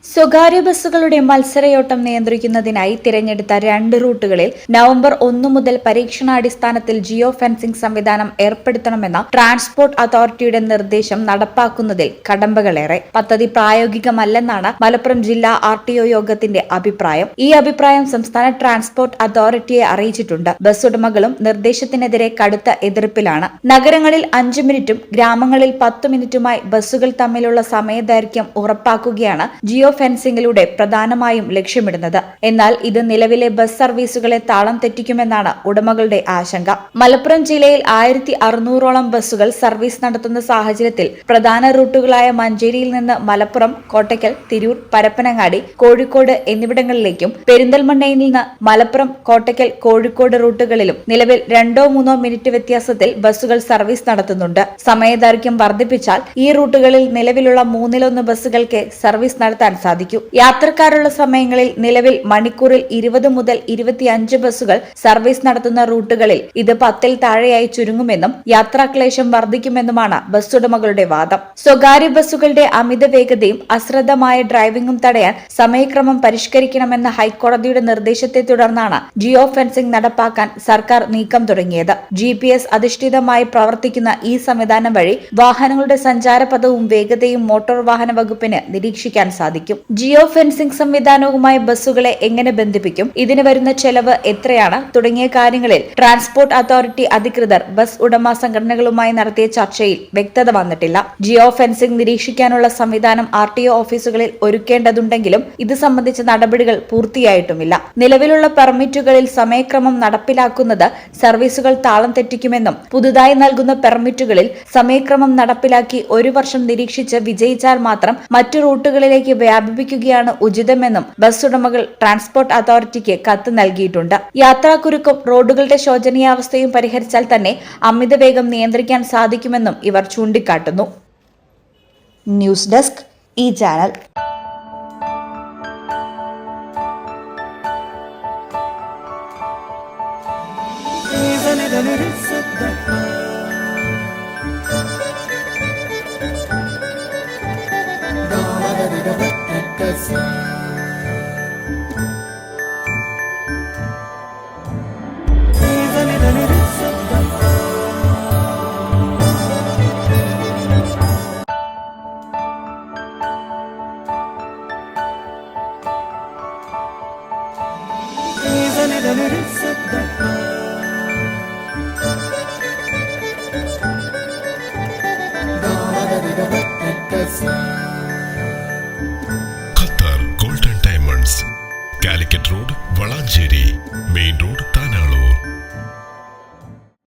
സ്വകാര്യ ബസ്സുകളുടെ മത്സരയോട്ടം നിയന്ത്രിക്കുന്നതിനായി തിരഞ്ഞെടുത്ത 2 റൂട്ടുകളിൽ നവംബർ 1 മുതൽ പരീക്ഷണാടിസ്ഥാനത്തിൽ ജിയോ ഫെൻസിംഗ് സംവിധാനം ഏർപ്പെടുത്തണമെന്ന ട്രാൻസ്പോർട്ട് അതോറിറ്റിയുടെ നിർദ്ദേശം നടപ്പാക്കുന്നതിൽ കടമ്പകളേറെ. പദ്ധതി പ്രായോഗികമല്ലെന്നാണ് മലപ്പുറം ജില്ലാ RTO യോഗത്തിന്റെ അഭിപ്രായം. ഈ അഭിപ്രായം സംസ്ഥാന ട്രാൻസ്പോർട്ട് അതോറിറ്റിയെ അറിയിച്ചിട്ടുണ്ട്. ബസ് ഉടമകളും നിർദ്ദേശത്തിനെതിരെ കടുത്ത എതിർപ്പിലാണ്. നഗരങ്ങളിൽ 5 മിനിറ്റും ഗ്രാമങ്ങളിൽ 10 മിനിറ്റുമായി ബസ്സുകൾ തമ്മിലുള്ള സമയദൈർഘ്യം ഉറപ്പാക്കുകയാണ് ജിയോ ഫെൻസിംഗിലൂടെ പ്രധാനമായും ലക്ഷ്യമിടുന്നത്. എന്നാൽ ഇത് നിലവിലെ ബസ് സർവീസുകളെ താളം തെറ്റിക്കുമെന്നാണ് ഉടമകളുടെ ആശങ്ക. മലപ്പുറം ജില്ലയിൽ 1600ഓളം ബസ്സുകൾ സർവീസ് നടത്തുന്ന സാഹചര്യത്തിൽ പ്രധാന റൂട്ടുകളായ മഞ്ചേരിയിൽ നിന്ന് മലപ്പുറം, കോട്ടയ്ക്കൽ, തിരൂർ, പരപ്പനങ്ങാടി, കോഴിക്കോട് എന്നിവിടങ്ങളിലേക്കും പെരിന്തൽമണ്ണയിൽ നിന്ന് മലപ്പുറം, കോട്ടയ്ക്കൽ, കോഴിക്കോട് റൂട്ടുകളിലും നിലവിൽ 2-3 മിനിറ്റ് വ്യത്യാസത്തിൽ ബസ്സുകൾ സർവീസ് നടത്തുന്നുണ്ട്. സമയദൈർഘ്യം വർദ്ധിപ്പിച്ചാൽ ഈ റൂട്ടുകളിൽ നിലവിലുള്ള 1/3 ബസ്സുകൾക്ക് സർവീസ് നടത്താൻ സാധിക്കൂ. യാത്രക്കാരുള്ള സമയങ്ങളിൽ നിലവിൽ മണിക്കൂറിൽ 20 മുതൽ 25 ബസ്സുകൾ സർവീസ് നടത്തുന്ന റൂട്ടുകളിൽ ഇത് 10-ൽ താഴെയായി ചുരുങ്ങുമെന്നും യാത്രാക്ലേശം വർദ്ധിക്കുമെന്നുമാണ് ബസ് ഉടമകളുടെ വാദം. സ്വകാര്യ ബസ്സുകളുടെ അമിത വേഗതയും അശ്രദ്ധമായ ഡ്രൈവിംഗും തടയാൻ സമയക്രമം പരിഷ്കരിക്കണമെന്ന ഹൈക്കോടതിയുടെ നിർദ്ദേശത്തെ തുടർന്നാണ് ജിയോ ഫെൻസിംഗ് നടപ്പാക്കാൻ സർക്കാർ നീക്കം തുടങ്ങിയത്. GPS അധിഷ്ഠിതമായി പ്രവർത്തിക്കുന്ന ഈ സംവിധാനം വഴി വാഹനങ്ങളുടെ സഞ്ചാരപഥവും വേഗതയും മോട്ടോർ വാഹന വകുപ്പിന് നിരീക്ഷിക്കാൻ സാധിക്കും. ജിയോ ഫെൻസിംഗ് സംവിധാനവുമായി ബസ്സുകളെ എങ്ങനെ ബന്ധിപ്പിക്കും, ഇതിന് വരുന്ന ചെലവ് എത്രയാണ് തുടങ്ങിയ കാര്യങ്ങളിൽ ട്രാൻസ്പോർട്ട് അതോറിറ്റി അധികൃതർ ബസ് ഉടമ സംഘടനകളുമായി നടത്തിയ ചർച്ചയിൽ വ്യക്തത വന്നിട്ടില്ല. ജിയോ ഫെൻസിംഗ് നിരീക്ഷിക്കാനുള്ള സംവിധാനം RTO ഓഫീസുകളിൽ ഒരുക്കേണ്ടതുണ്ടെങ്കിലും ഇത് സംബന്ധിച്ച നടപടികൾ പൂർത്തിയായിട്ടുമില്ല. നിലവിലുള്ള പെർമിറ്റുകളിൽ സമയക്രമം നടപ്പിലാക്കുന്നത് സർവീസുകൾ താളം തെറ്റിക്കുമെന്നും പുതുതായി നൽകുന്ന പെർമിറ്റുകളിൽ സമയക്രമം നടപ്പിലാക്കി 1 വർഷം നിരീക്ഷിച്ച് വിജയിച്ചാൽ മാത്രം മറ്റു റൂട്ടുകളിലേക്ക് വ്യാപിപ്പിക്കുകയാണ് ഉചിതമെന്നും ബസ് ഉടമകൾ ട്രാൻസ്പോർട്ട് അതോറിറ്റിക്ക് കത്ത് നൽകിയിട്ടുണ്ട്. യാത്രാക്കുരുക്കും റോഡുകളുടെ ശോചനീയാവസ്ഥയും പരിഹരിച്ചാൽ തന്നെ അമിതവേഗം നിയന്ത്രിക്കാൻ സാധിക്കുമെന്നും ഇവർ ചൂണ്ടിക്കാട്ടുന്നു. ന്യൂസ് ഡെസ്ക് ഈ channel. Qatar golden diamonds, Calicut road, Valanchery main road,